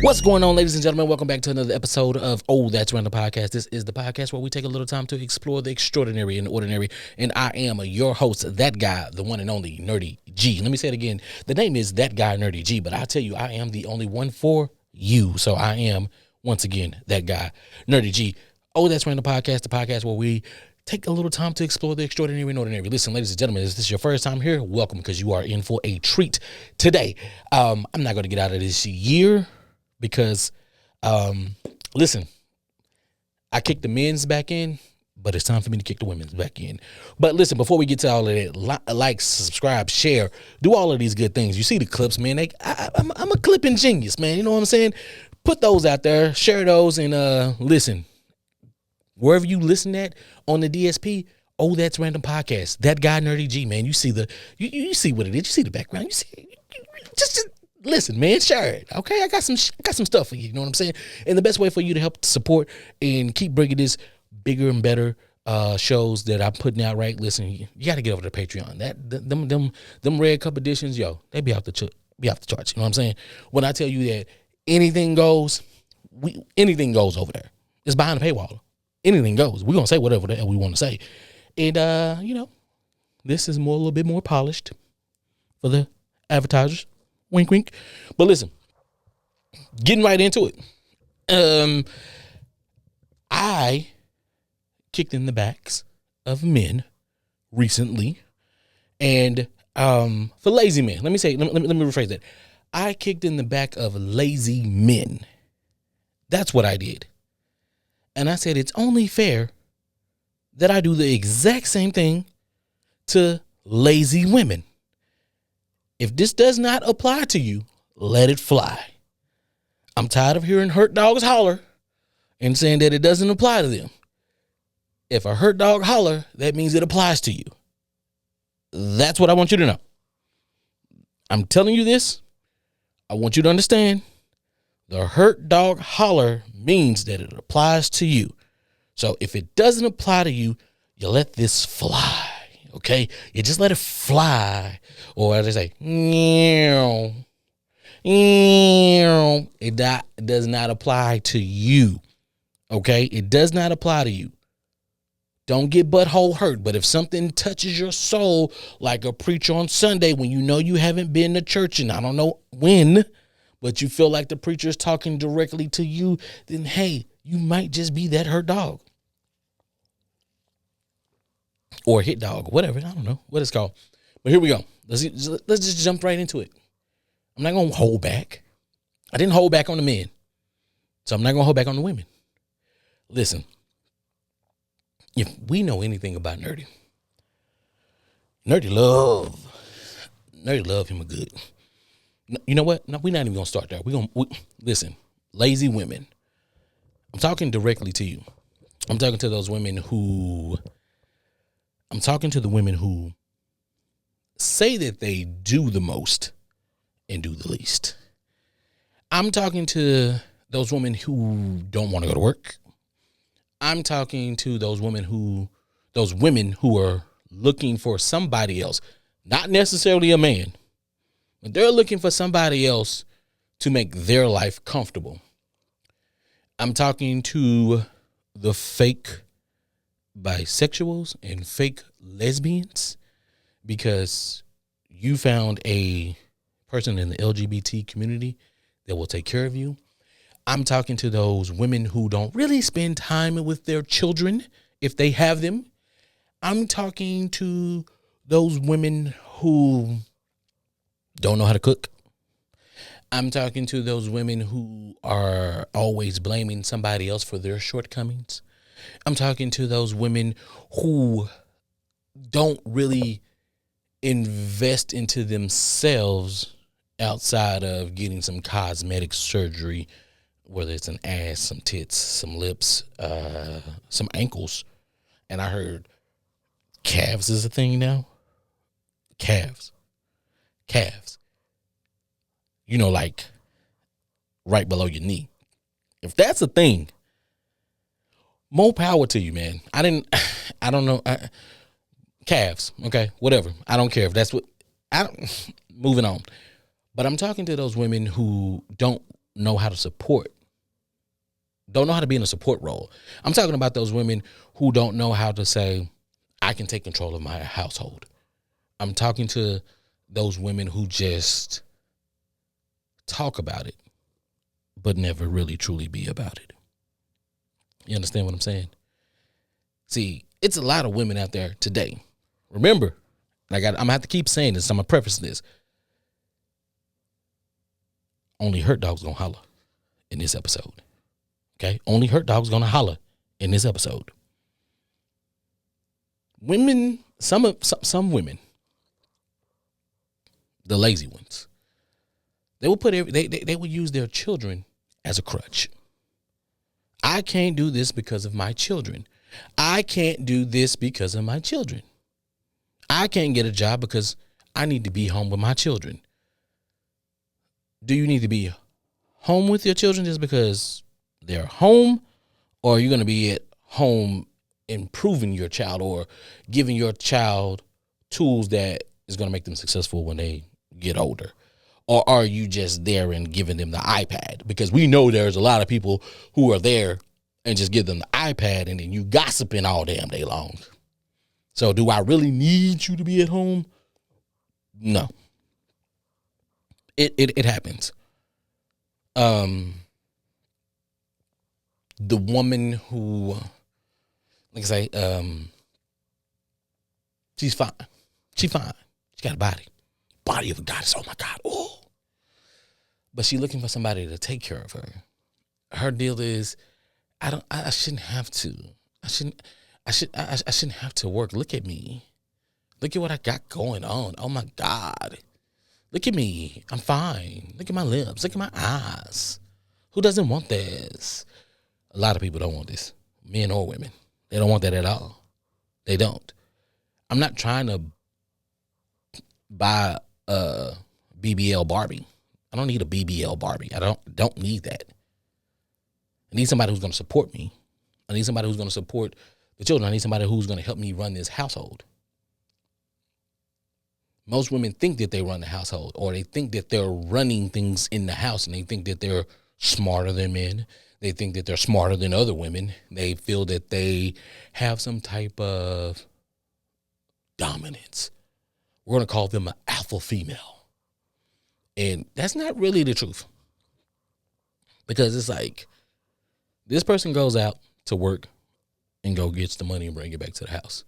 What's going on, ladies and gentlemen? Welcome back to another episode of That's Random Podcast. This is the podcast where we take a little time to explore the extraordinary and ordinary. And I am your host, that guy, the one and only Nerdy G. Let me say it again. The name is That Guy Nerdy G, but I tell you, I am the only one for you. So I am, once again, that guy, Nerdy G. That's Random Podcast, the podcast where we take a little time to explore the extraordinary and ordinary. Listen, ladies and gentlemen, if this is your first time here, welcome, because you are in for a treat today. I'm not going to get out of this year because, listen, I kicked the men's back in, but it's time for me to kick the women's back in. But listen, before we get to all of that, like, subscribe, share, do all of these good things. You see the clips, man. I'm a clipping genius, man. You know what I'm saying? Put those out there, share those, and listen. Wherever you listen at on the DSP, That's Random Podcast. That guy, Nerdy G, man. You see you see what it is. You see the background. You see, just listen, man. Share it, okay? I got some stuff for you. You know what I'm saying? And the best way for you to help support and keep bringing this bigger and better shows that I'm putting out, right? Listen, you got to get over to Patreon. Them red cup editions, they be off the charts. You know what I'm saying? When I tell you that anything goes over there. It's behind the paywall. Anything goes. We're going to say whatever the hell we want to say. And, this is a little bit more polished for the advertisers. Wink, wink. But listen, getting right into it. I kicked in the backs of men recently. And for lazy men, let me rephrase that. I kicked in the back of lazy men. That's what I did. And I said, it's only fair that I do the exact same thing to lazy women. If this does not apply to you, let it fly. I'm tired of hearing hurt dogs holler and saying that it doesn't apply to them. If a hurt dog holler, that means it applies to you. That's what I want you to know. I'm telling you this. I want you to understand. The hurt dog holler means that it applies to you. So if it doesn't apply to you, you let this fly, okay? You just let it fly. Or as they say, meow, meow. It does not apply to you, okay? It does not apply to you. Don't get butthole hurt. But if something touches your soul, like a preacher on Sunday when you know you haven't been to church and I don't know when, but you feel like the preacher is talking directly to you, then hey, you might just be that hurt dog. Or hit dog, whatever. I don't know what it's called. But here we go. Let's just jump right into it. I'm not going to hold back. I didn't hold back on the men. So I'm not going to hold back on the women. Listen, if we know anything about Nerdy love him a good. You know what? No, we're not even going to start there. Listen, lazy women. I'm talking directly to you. I'm talking to the women who say that they do the most and do the least. I'm talking to those women who don't want to go to work. I'm talking to those women who are looking for somebody else, not necessarily a man. But they're looking for somebody else to make their life comfortable. I'm talking to the fake bisexuals and fake lesbians because you found a person in the LGBT community that will take care of you. I'm talking to those women who don't really spend time with their children if they have them. I'm talking to those women who don't know how to cook. I'm talking to those women who are always blaming somebody else for their shortcomings. I'm talking to those women who don't really invest into themselves outside of getting some cosmetic surgery, whether it's an ass, some tits, some lips, some ankles. And I heard calves is a thing now. Calves. You know, like right below your knee. If that's a thing, more power to you, man. I don't know. Calves. Okay. Whatever. I don't care if that's what moving on. But I'm talking to those women who don't know how to support, don't know how to be in a support role. I'm talking about those women who don't know how to say, I can take control of my household. I'm talking to those women who just talk about it, but never really truly be about it. You understand what I'm saying? See, it's a lot of women out there today. Remember, I'm going to have to keep saying this. I'm going to preface this. Only hurt dogs going to holler in this episode. Okay? Only hurt dogs going to holler in this episode. Women, some women, the lazy ones, they will they will use their children as a crutch. I can't do this because of my children. I can't do this because of my children. I can't get a job because I need to be home with my children. Do you need to be home with your children just because they're home, or are you going to be at home improving your child or giving your child tools that is going to make them successful when they get older? Or are you just there and giving them the iPad? Because we know there's a lot of people who are there and just give them the iPad and then you gossiping all damn day long. So do I really need you to be at home? No. It happens. The woman who, like I say, she's fine. She's fine. She got a body of a goddess. Oh my God. Oh. But she's looking for somebody to take care of her. Her deal is, I shouldn't have to. I shouldn't have to work. Look at me. Look at what I got going on. Oh my God. Look at me. I'm fine. Look at my lips. Look at my eyes. Who doesn't want this? A lot of people don't want this. Men or women. They don't want that at all. They don't. I'm not trying to buy a BBL Barbie. I don't need a BBL Barbie. I don't need that. I need somebody who's going to support me. I need somebody who's going to support the children. I need somebody who's going to help me run this household. Most women think that they run the household, or they think that they're running things in the house, and they think that they're smarter than men. They think that they're smarter than other women. They feel that they have some type of dominance. We're going to call them an alpha female. And that's not really the truth. Because it's like, this person goes out to work and go gets the money and bring it back to the house.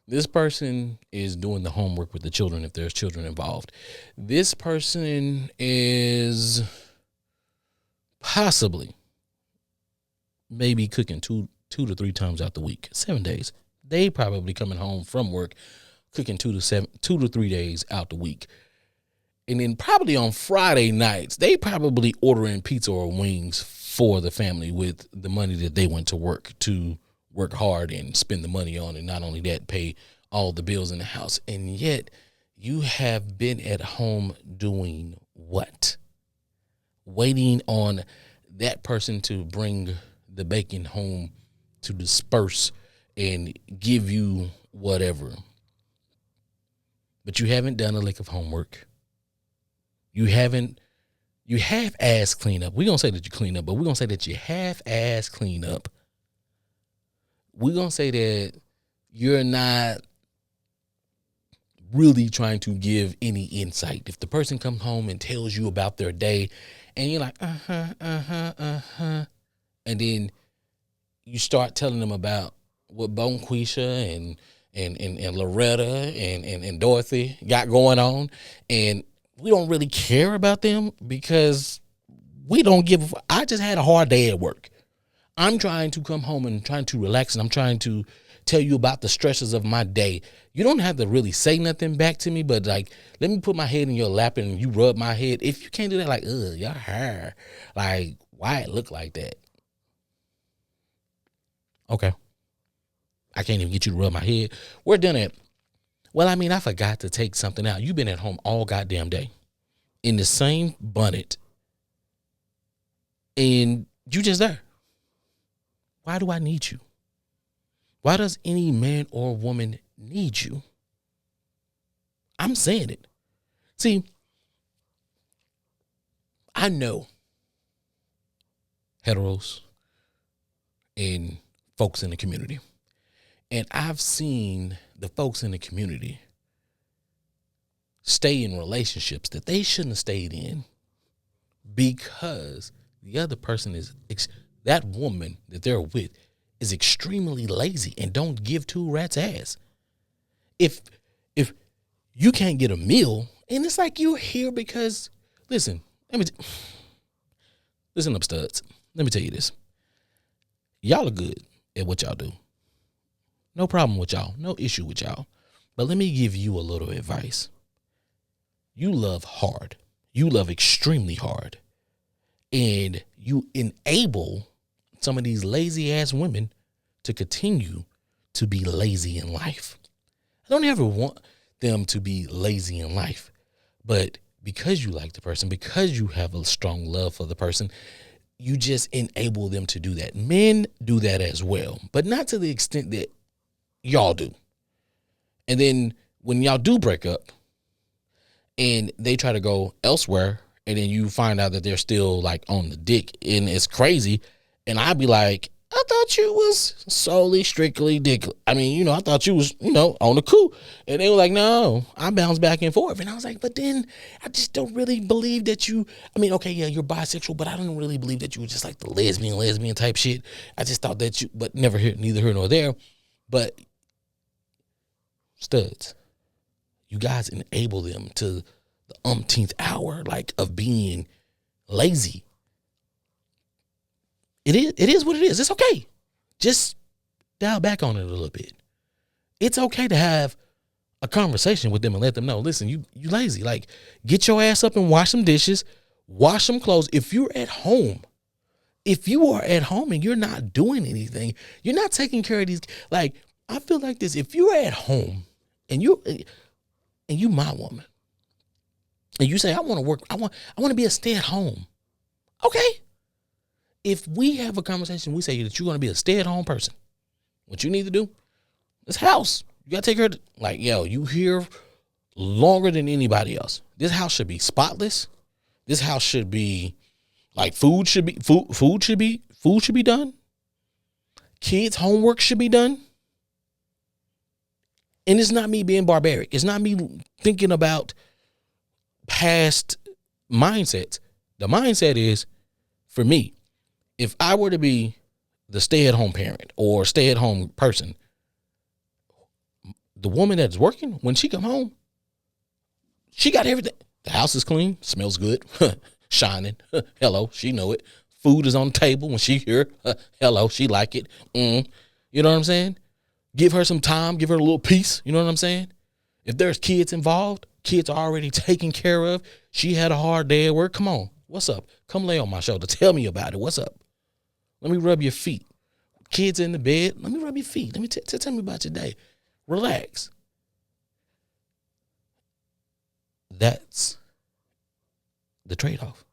This person is doing the homework with the children if there's children involved. This person is possibly maybe cooking two to three times out the week, 7 days. They probably coming home from work cooking 2 to 3 days out the week. And then probably on Friday nights, they probably ordering pizza or wings for the family with the money that they went to work hard and spend the money on. And not only that, pay all the bills in the house. And yet you have been at home doing what? Waiting on that person to bring the bacon home to disperse and give you whatever. But you haven't done a lick of homework. You half-ass clean up. We're going to say that you clean up, but we're going to say that you half-ass clean up. We're going to say that you're not really trying to give any insight. If the person comes home and tells you about their day and you're like, and then you start telling them about what Bonquisha and Loretta and Dorothy got going on, and we don't really care about them because we don't give a I just had a hard day at work. I'm trying to come home and trying to relax, and I'm trying to tell you about the stresses of my day. You don't have to really say nothing back to me, but like, let me put my head in your lap and you rub my head. If you can't do that, like, your hair, like, why it look like that? Okay. I can't even get you to rub my head. We're done at, well, I mean, I forgot to take something out. You've been at home all goddamn day in the same bonnet, and you just there. Why do I need you? Why does any man or woman need you? I'm saying it. See, I know heteros, and folks in the community. And I've seen the folks in the community stay in relationships that they shouldn't have stayed in because the other person is, that woman that they're with is extremely lazy and don't give two rats ass. If you can't get a meal, and it's like you're here because, listen up, studs. Let me tell you this. Y'all are good at what y'all do. No problem with y'all. No issue with y'all. But let me give you a little advice. You love hard. You love extremely hard. And you enable some of these lazy ass women to continue to be lazy in life. I don't ever want them to be lazy in life. But because you like the person, because you have a strong love for the person, you just enable them to do that. Men do that as well, but not to the extent that y'all do. And then when y'all do break up and they try to go elsewhere, and then you find out that they're still like on the dick, and it's crazy. And I'd be like, I thought you was solely, strictly dick. I mean, I thought you was, on the cool. And they were like, no, I bounce back and forth. And I was like, but then I just don't really believe that you, okay, yeah, you're bisexual, but I don't really believe that you were just like the lesbian type shit. I just thought that you, but neither here nor there. But studs, you guys enable them to the umpteenth hour, like, of being lazy. It is what it is. It's okay. Just dial back on it a little bit. It's okay to have a conversation with them and let them know, listen, you lazy. Like, get your ass up and wash some dishes, wash some clothes. If you are at home and you're not doing anything, you're not taking care of these. Like, I feel like this. If you're at home and you my woman, and you say, I want to work, I want to be a stay-at-home. Okay. If we have a conversation, we say that you're going to be a stay-at-home person. What you need to do, this house, you got to take her to, like, you here longer than anybody else. This house should be spotless. This house should be, like, food should be done. Kids' homework should be done. And it's not me being barbaric. It's not me thinking about past mindsets. The mindset is, for me, if I were to be the stay-at-home parent or stay-at-home person, the woman that's working, when she come home, she got everything. The house is clean, smells good, shining. Hello, she know it. Food is on the table when she here. Hello, she like it. You know what I'm saying? Give her some time, give her a little peace. You know what I'm saying? If there's kids involved, kids are already taken care of. She had a hard day at work. Come on. What's up? Come lay on my shoulder. Tell me about it. What's up? Let me rub your feet. Kids in the bed. Let me rub your feet. Let me tell me about your day. Relax. That's the trade-off.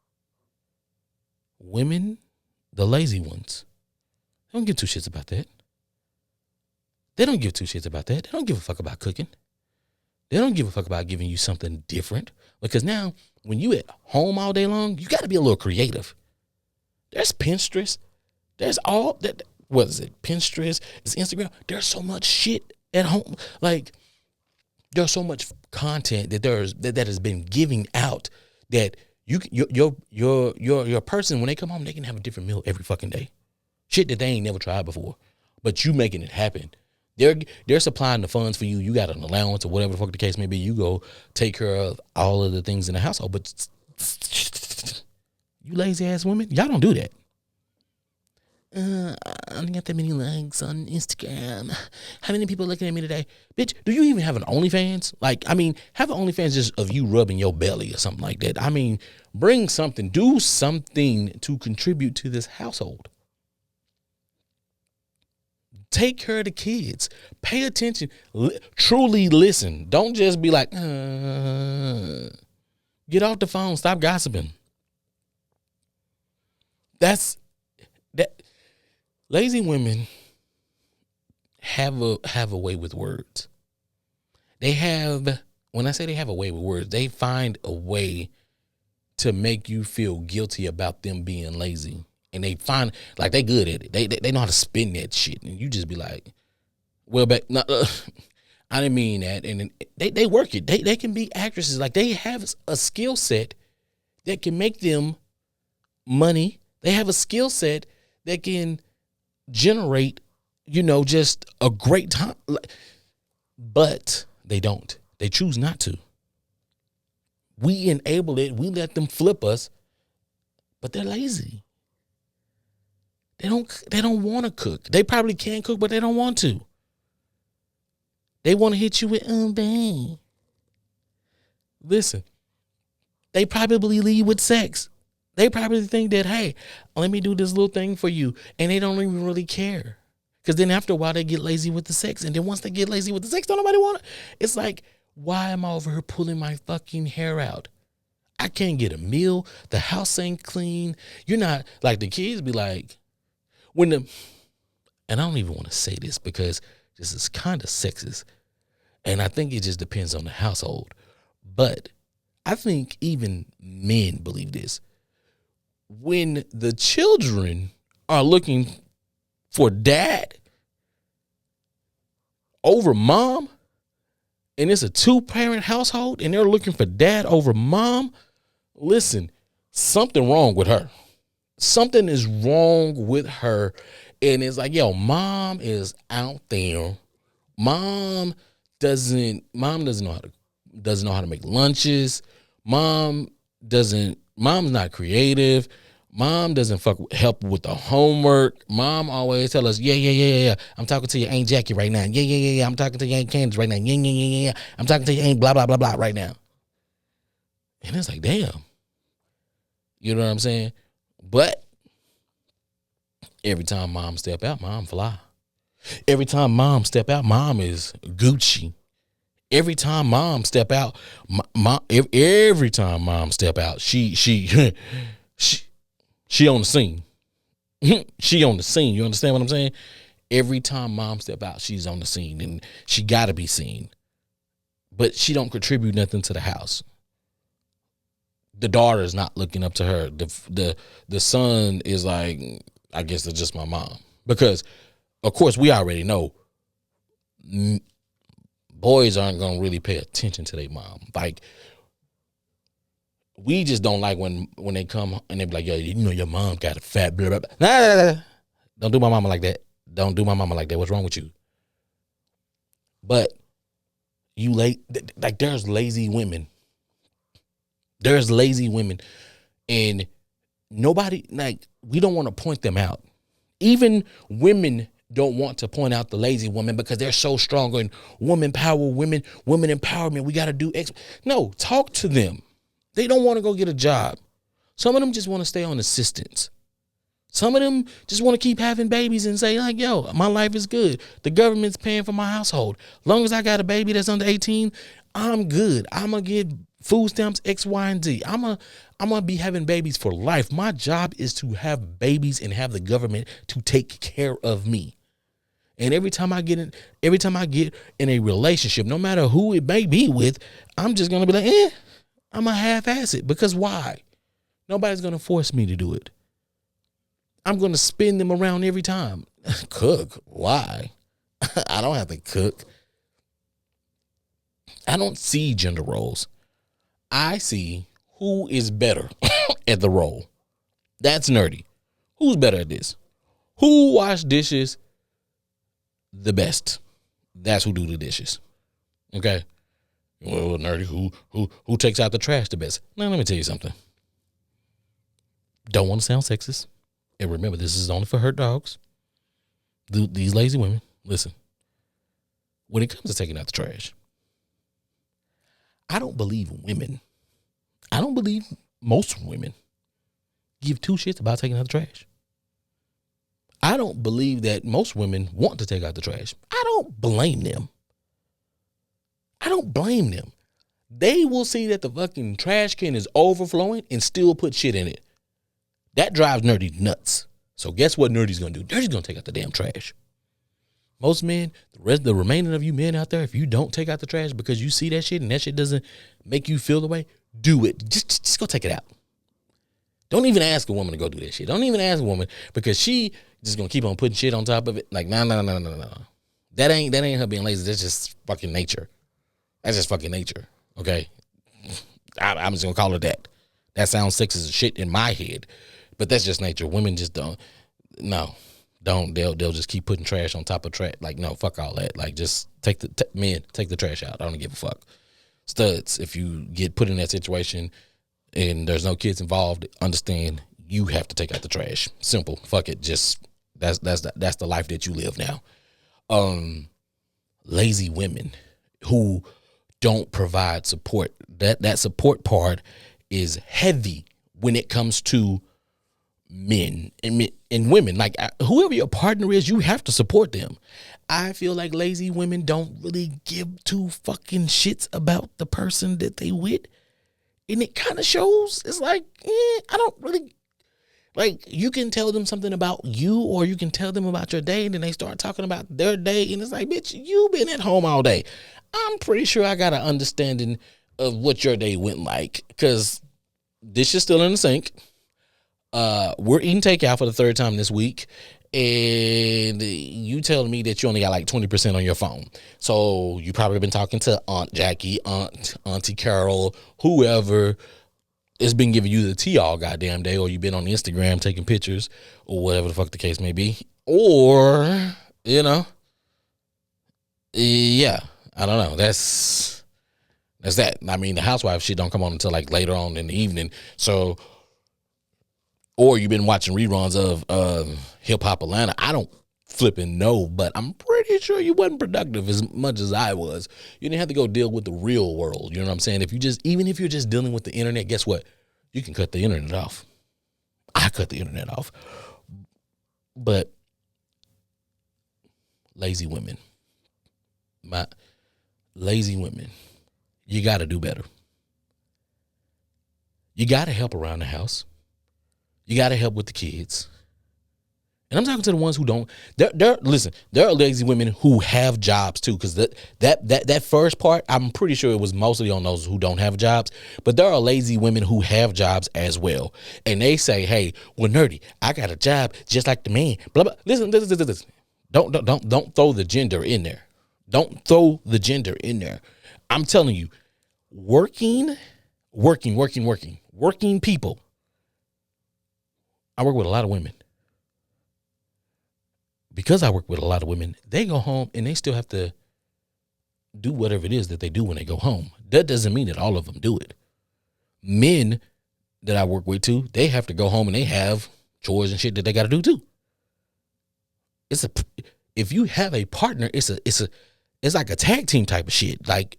Women, the lazy ones, they don't give two shits about that. They don't give two shits about that. They don't give a fuck about cooking. They don't give a fuck about giving you something different. Because now, when you at home all day long, you got to be a little creative. There's Pinterest. There's all that. What is it? Pinterest. It's Instagram. There's so much shit at home. Like, there's so much content that that has been giving out that your person, when they come home, they can have a different meal every fucking day. Shit that they ain't never tried before. But you making it happen. They're supplying the funds for you. You got an allowance or whatever the fuck the case may be. You go take care of all of the things in the household. But you lazy ass women, y'all don't do that. I don't got that many likes on Instagram. How many people looking at me today? Bitch, do you even have an OnlyFans? Like, have an OnlyFans just of you rubbing your belly or something like that. Bring something. Do something to contribute to this household. Take care of the kids. Pay attention. Truly listen. Don't just be like, get off the phone. Stop gossiping. That. Lazy women have a way with words. When I say they have a way with words, they find a way to make you feel guilty about them being lazy. and they find like they good at it. They know how to spin that shit, and you just be like, well, back. No, I didn't mean that. And they work it. They can be actresses. Like they have a skill set that can make them money. They have a skill set that can generate, just a great time. But they don't. They choose not to. We enable it. We let them flip us, but they're lazy. They don't want to cook. They probably can cook, but they don't want to. They want to hit you with, bang. Listen, they probably lead with sex. They probably think that, hey, let me do this little thing for you. And they don't even really care. Because then after a while, they get lazy with the sex. And then once they get lazy with the sex, don't nobody want it. It's like, why am I over here pulling my fucking hair out? I can't get a meal. The house ain't clean. You're not, like the kids be like, and I don't even want to say this because this is kind of sexist. And I think it just depends on the household. But I think even men believe this. When the children are looking for dad over mom, and it's a 2-parent household, and they're looking for dad over mom, listen, something wrong with her. Something is wrong with her. And it's like, yo, mom is out there. Mom doesn't know how to make lunches. Mom's not creative. Mom doesn't help with the homework. Mom always tell us, yeah. I'm talking to your Aunt Jackie right now. Yeah. I'm talking to your Aunt Candace right now. Yeah. I'm talking to your Aunt blah, blah, blah, blah right now. And it's like, damn. You know what I'm saying? But every time mom step out, mom fly. Every time mom step out, mom is Gucci. Every time mom step out, every time mom step out, she on the scene. She on the scene. You understand what I'm saying? Every time mom step out, she's on the scene, and she got to be seen. But she don't contribute nothing to the house. The daughter is not looking up to her. The son is like, I guess that's just my mom. Because, of course, we already know boys aren't going to really pay attention to their mom. Like, we just don't like when they come and they be like, yo, your mom got a fat blah, blah, blah. Nah. Don't do my mama like that. Don't do my mama like that. What's wrong with you? But there's lazy women. There's lazy women. And nobody, we don't want to point them out. Even women don't want to point out the lazy woman because they're so strong in woman power, women empowerment. We got to do X. No, talk to them. They don't want to go get a job. Some of them just want to stay on assistance. Some of them just want to keep having babies and say, like, yo, my life is good. The government's paying for my household. Long as I got a baby that's under 18, I'm good. I'm going to get food stamps X, Y, and Z. I'm going to be having babies for life. My job is to have babies and have the government to take care of me. And every time I get in a relationship, no matter who it may be with, I'm just going to be like, I'm a half-ass it. Because why? Nobody's going to force me to do it. I'm going to spin them around every time. Cook? Why? I don't have to cook. I don't see gender roles. I see who is better at the role. That's nerdy. Who's better at this? Who wash dishes the best? That's who do the dishes. Okay? Well, nerdy, who takes out the trash the best? Now, let me tell you something. Don't want to sound sexist. And remember, this is only for hurt dogs. These lazy women, listen. When it comes to taking out the trash, I don't believe most women give two shits about taking out the trash. I don't believe that most women want to take out the trash. I don't blame them. They will see that the fucking trash can is overflowing and still put shit in it. That drives Nerdy nuts. So guess what Nerdy's going to do? Nerdy's going to take out the damn trash. Most men, the remaining of you men out there, if you don't take out the trash because you see that shit and that shit doesn't make you feel the way, do it. Just go take it out. Don't even ask a woman to go do that shit. Don't even ask a woman because she just gonna keep on putting shit on top of it. Like, no. That ain't her being lazy. That's just fucking nature. That's just fucking nature. Okay. I'm just gonna call it that. That sounds sexist as shit in my head, but that's just nature. Women just don't. No, don't. They'll just keep putting trash on top of trash. Like, no, fuck all that. Like, just take the trash out. I don't give a fuck. Studs, if you get put in that situation and there's no kids involved, understand you have to take out the trash. Simple. Fuck it. Just that's the life that you live now. Lazy women who don't provide support. That support part is heavy when it comes to men and women. Like, whoever your partner is, you have to support them. I feel like lazy women don't really give two fucking shits about the person that they with. And it kind of shows. It's like, I don't really, like, you can tell them something about you or you can tell them about your day and then they start talking about their day and it's like, bitch, you been at home all day. I'm pretty sure I got an understanding of what your day went like because dish is still in the sink. We're eating takeout for the third time this week. And you telling me that you only got like 20% on your phone. So you probably been talking to Aunt Jackie, Auntie Carol, whoever has been giving you the tea all goddamn day, or you've been on Instagram taking pictures or whatever the fuck the case may be. Or, yeah, I don't know. That's that. I mean, the housewife shit don't come on until like later on in the evening. So, or you've been watching reruns of Hip Hop Atlanta. I don't flipping know, but I'm pretty sure you wasn't productive as much as I was. You didn't have to go deal with the real world. You know what I'm saying? Even if you're just dealing with the internet, guess what? You can cut the internet off. I cut the internet off. But lazy women, you got to do better. You got to help around the house. You got to help with the kids. And I'm talking to the ones who don't. Listen, there are lazy women who have jobs too, because that first part, I'm pretty sure it was mostly on those who don't have jobs. But there are lazy women who have jobs as well, and they say, "Hey, well, nerdy, I got a job just like the man." Blah blah. Listen. Don't throw the gender in there. Don't throw the gender in there. I'm telling you, working people. I work with a lot of women. Because I work with a lot of women, they go home and they still have to do whatever it is that they do when they go home. That doesn't mean that all of them do it. Men that I work with too, they have to go home and they have chores and shit that they got to do too. If you have a partner, it's like a tag team type of shit. Like,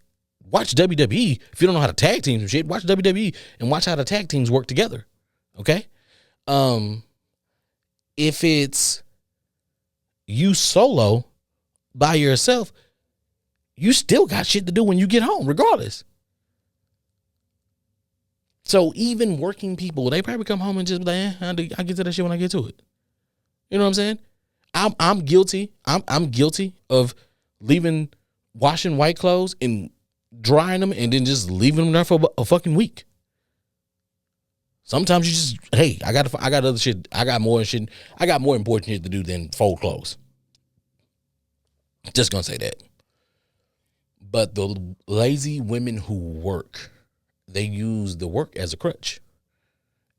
watch WWE. If you don't know how to tag team some shit, watch WWE and watch how the tag teams work together. Okay? If it's you solo by yourself, you still got shit to do when you get home, regardless. So even working people, they probably come home and just be like, I'll get to that shit when I get to it. You know what I'm saying? I'm guilty. I'm guilty of washing white clothes and drying them and then just leaving them there for a fucking week. Sometimes you just, hey, I got other shit. I got more important shit to do than fold clothes. Just gonna say that. But the lazy women who work, they use the work as a crutch.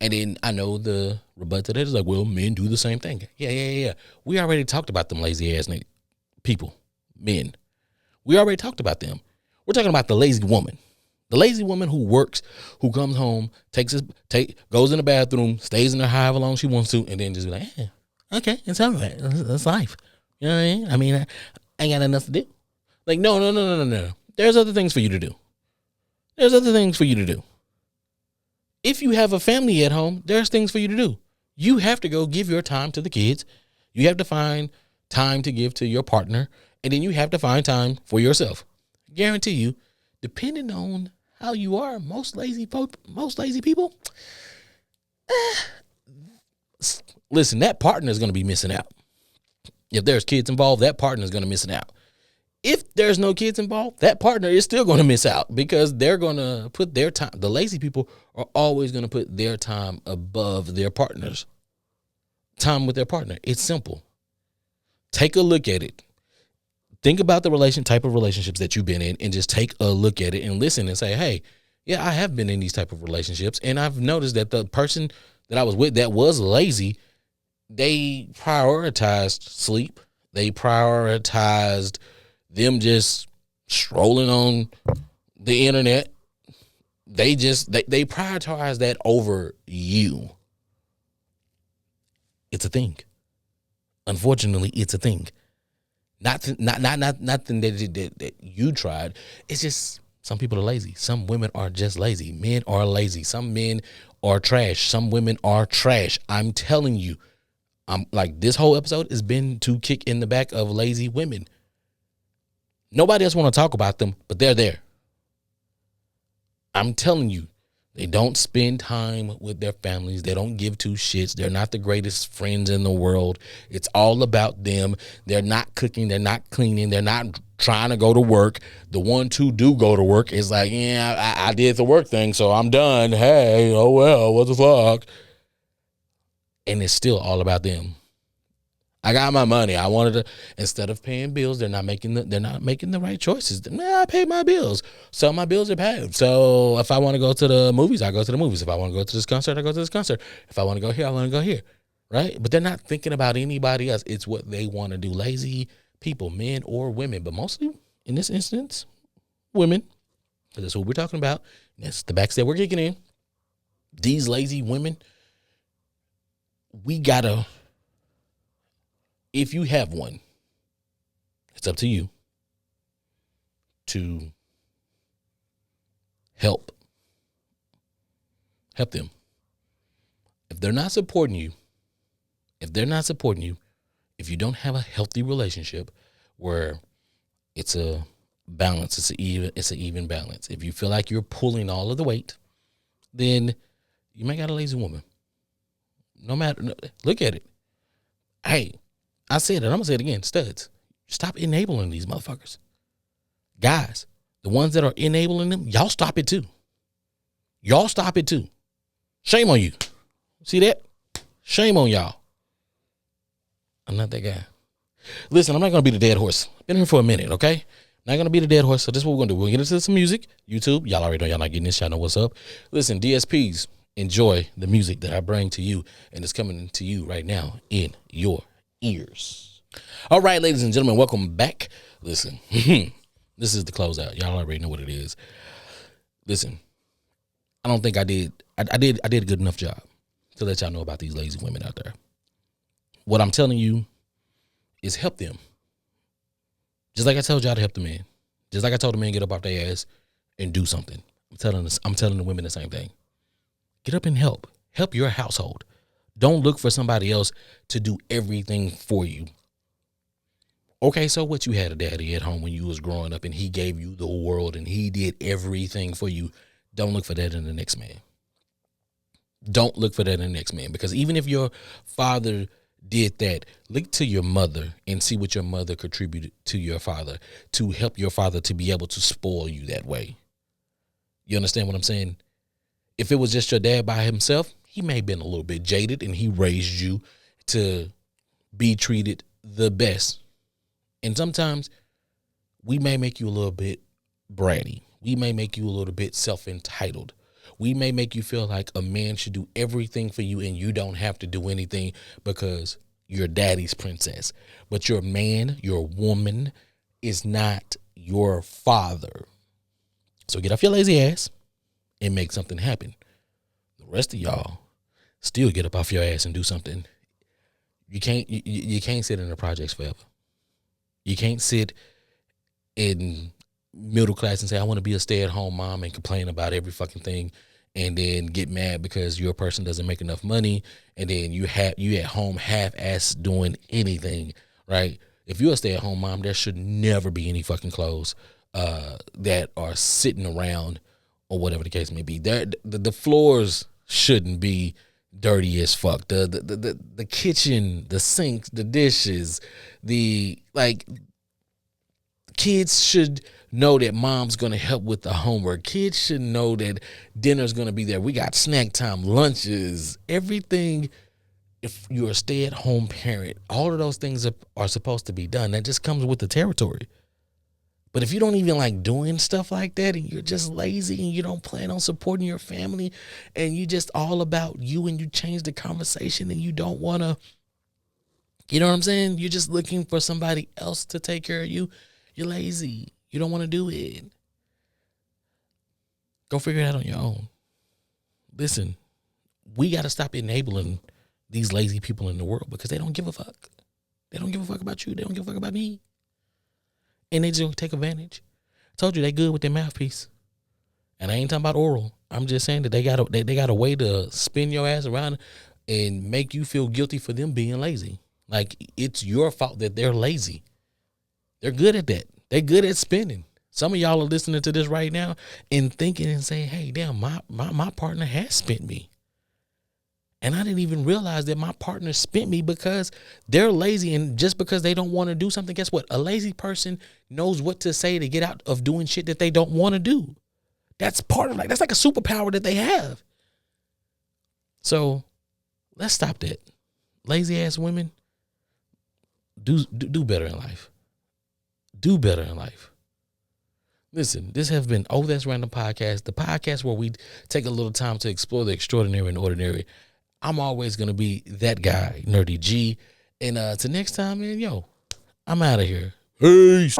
And then I know the rebut to that is like, well, men do the same thing. Yeah. We already talked about them lazy ass people, men. We already talked about them. We're talking about the lazy woman. The lazy woman who works, who comes home, goes in the bathroom, stays in there however long she wants to, and then just be like, yeah, okay, it's all right. That's life. You know what I mean? I mean, I ain't got nothing else to do. Like, no. There's other things for you to do. If you have a family at home, there's things for you to do. You have to go give your time to the kids. You have to find time to give to your partner, and then you have to find time for yourself. Guarantee you, depending on how you are, most lazy people, listen, that partner is going to be missing out. If there's kids involved, that partner is going to miss out. If there's no kids involved, that partner is still going to miss out because they're going to put their time. The lazy people are always going to put their time above their partner's time with their partner. It's simple. Take a look at it. Think about the type of relationships that you've been in and just take a look at it and listen and say, hey, yeah, I have been in these type of relationships. And I've noticed that the person that I was with that was lazy, they prioritized sleep. They prioritized them just strolling on the internet. They prioritize that over you. It's a thing. Unfortunately, it's a thing. Nothing that you tried. It's just some people are lazy. Some women are just lazy. Men are lazy. Some men are trash. Some women are trash. I'm telling you. I'm like, this whole episode has been to kick in the back of lazy women. Nobody else want to talk about them, but they're there. I'm telling you, they don't spend time with their families. They don't give two shits. They're not the greatest friends in the world. It's all about them. They're not cooking. They're not cleaning. They're not trying to go to work. The ones who do go to work is like, yeah, I did the work thing, so I'm done. Hey, oh well, what the fuck? And it's still all about them. I got my money. I wanted to, instead of paying bills, they're not making the right choices. I pay my bills. So my bills are paid. So if I want to go to the movies, I go to the movies. If I want to go to this concert, I go to this concert. If I want to go here, I want to go here. Right? But they're not thinking about anybody else. It's what they want to do. Lazy people, men or women, but mostly in this instance, women. Because that's what we're talking about. That's the backs that we're kicking in. These lazy women, we gotta, if you have one, it's up to you to help them. If they're not supporting you, if you don't have a healthy relationship where it's a balance, it's an even balance. If you feel like you're pulling all of the weight, then you may got a lazy woman. Look at it. Hey, I said it. I'm gonna say it again. Studs, stop enabling these motherfuckers. Guys, the ones that are enabling them, y'all stop it too. Shame on you. See that? Shame on y'all. I'm not that guy. Listen, I'm not gonna be the dead horse. Been here for a minute, okay? Not gonna be the dead horse. So this is what we're gonna do. We'll get into some music. YouTube, y'all already know y'all not getting this. Y'all know what's up. Listen, DSPs, enjoy the music that I bring to you, and it's coming to you right now in your ears. All right, ladies and gentlemen, welcome back. Listen, this is the closeout. Y'all already know what it is. Listen, I don't think I did a good enough job to let y'all know about these lazy women out there. What I'm telling you is help them. Just like I told y'all to help the men. Just like I told the men, get up off their ass and do something. I'm telling the women the same thing. Get up and help. Help your household. Don't look for somebody else to do everything for you. Okay, so what, you had a daddy at home when you was growing up and he gave you the world and he did everything for you. Don't look for that in the next man. Don't look for that in the next man, because even if your father did that, look to your mother and see what your mother contributed to your father to help your father to be able to spoil you that way. You understand what I'm saying? If it was just your dad by himself, he may have been a little bit jaded and he raised you to be treated the best. And sometimes we may make you a little bit bratty. We may make you a little bit self-entitled. We may make you feel like a man should do everything for you and you don't have to do anything because you're daddy's princess. But your man, your woman is not your father. So get off your lazy ass and make something happen. The rest of y'all still get up off your ass and do something. You can't sit in the projects forever. You can't sit in middle class and say, I want to be a stay-at-home mom and complain about every fucking thing, and then get mad because your person doesn't make enough money, and then you at home half-ass doing anything, right? If you're a stay-at-home mom, there should never be any fucking clothes that are sitting around or whatever the case may be. The floors shouldn't be dirty as fuck. The kitchen, the sinks, the dishes, Kids should know that mom's going to help with the homework. Kids should know that dinner's going to be there. We got snack time, lunches, everything. If you're a stay-at-home parent, all of those things are supposed to be done. That just comes with the territory. But if you don't even like doing stuff like that, and you're just lazy and you don't plan on supporting your family, and you just all about you, and you change the conversation, and you don't want to, you know what I'm saying? You're just looking for somebody else to take care of you. You're lazy. You don't want to do it. Go figure it out on your own. Listen, we got to stop enabling these lazy people in the world because they don't give a fuck. They don't give a fuck about you. They don't give a fuck about me. And they just gonna take advantage. I told you they good with their mouthpiece. And I ain't talking about oral. I'm just saying that they got a way to spin your ass around and make you feel guilty for them being lazy. Like it's your fault that they're lazy. They're good at that. They're good at spinning. Some of y'all are listening to this right now and thinking and saying, hey, damn, my partner has spent me. And I didn't even realize that my partner spent me because they're lazy. And just because they don't want to do something, guess what? A lazy person knows what to say to get out of doing shit that they don't want to do. That's part of that's like a superpower that they have. So let's stop that. Lazy ass women, do better in life. Do better in life. Listen, this has been That's Random Podcast, the podcast where we take a little time to explore the extraordinary and ordinary. I'm always going to be that guy, Nerdy G. And till next time, man, I'm out of here. Peace.